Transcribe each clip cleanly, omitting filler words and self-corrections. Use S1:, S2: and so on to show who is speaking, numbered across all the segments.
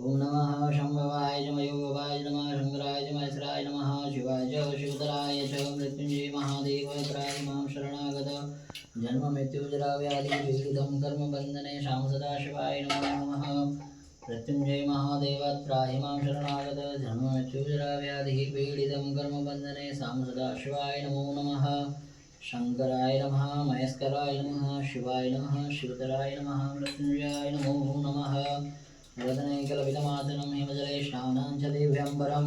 S1: ओम नमः शंभवाय च मयोगवाय नमः शंकराय च महेश्वराय नमः शिवाय च शिवतराय च मृत्युंजय महादेवाय त्राहि मां शरणागत जन्म मृत्युजरा व्याधि पीडितं कर्म बंधने शाम सदा शिवाय नमो नमः मृत्युंजय महादेव त्राहि मां शरणागत जन्म मृत्युजरा व्याधि पीडितं कर्म बंधने शाम सदा शिवाय नमो नमः शंकराय नमः महेश्वराय नमः शिवाय नमः शिवतराय नमः मृत्युंजयाय नमो नमः वदनैकलविदमासनं हिमजले स्नानां च दिव्यम्बरं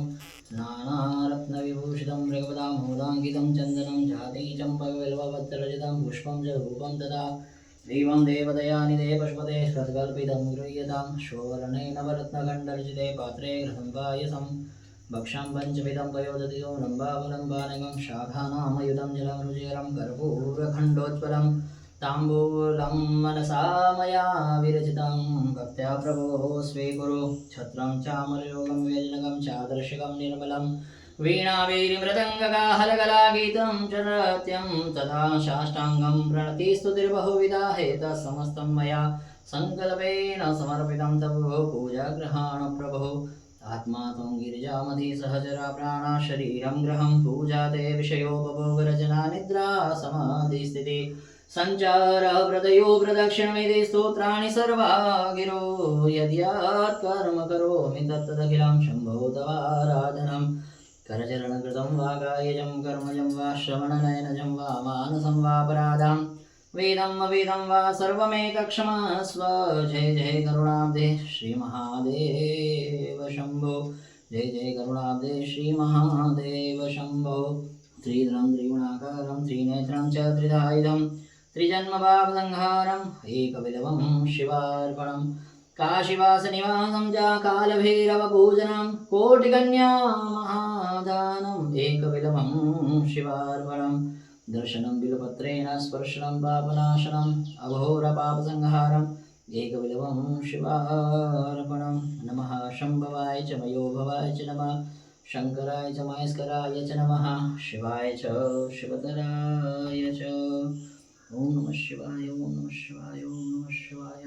S1: नानारत्नविभूषितं मृगपदामोदाङ्कितं चन्दनं जाति चम्पकबिल्वपत्ररचितं पुष्पं च धूपं तथा देवं देवदयानिधे पशुपते सत्कल्पितं गृह्यतां शोवर्णे नवरत्नखण्डरचिते पात्रे घृतं पायसं भक्षं पञ्चविधं पयोदधियो लम्बावलम्बानकं शाखानामयुतं जलं रुचिकरं कर्पूरखण्डोज्ज्वलं ताम्बूलं मनसा मया विरचितं भक्त्या प्रभोः स्वीकुरु छत्रं चामरयोगं व्यजनकं चादर्शकं निर्मलं वीणावीरिमृदङ्गकाहलकलागीतं च नृत्यं तथा साष्टाङ्गं प्रणतिस्तुतिर्बहुविधा हेतः समस्तं मया सङ्कल्पेन समर्पितं तव पूजागृहाण प्रभो आत्मा त्वं गिरिजामधि सहचरा प्राणा शरीरं गृहं पूजा ते विषयोपभोगरचना निद्रा समाधिस्थितिः संचार व्रतयो प्रदक्षिणमिति स्तोत्राणि सर्वा गिरो यद्यात् कर्म करोमि तत्तदखिलं शम्भो तवाराधनं करचरणकृतं वा कायजं कर्मजं वा श्रवणनयनजं वा मानसं वापराधं वेदम् अवेदं वा सर्वमेतत्क्षमस्व जय जय करुणाब्धे श्रीमहादेव शम्भो जय जय करुणाब्धे श्रीमहादेव शम्भो त्रिदलं त्रिगुणाकारं त्रिनेत्रं च त्रिधायुधं त्रिजन्मपापसंहारम् एकविलवं शिवार्पणं काशीवासनिवासं च कालभैरवपूजनं कोटिकन्या महादानम् एकविलवं शिवार्पणं दर्शनं बिल्वपत्रेण स्पर्शनं पापनाशनम् अघोरपापसंहारम् एकविलवं शिवार्पणं नमः शम्भवाय च मयोभवाय च नमः शंकराय च महेश्वराय च नमः शिवाय च शिवतराय च ओम नमः शिवाय ओम नमः शिवाय ओम नमः शिवाय।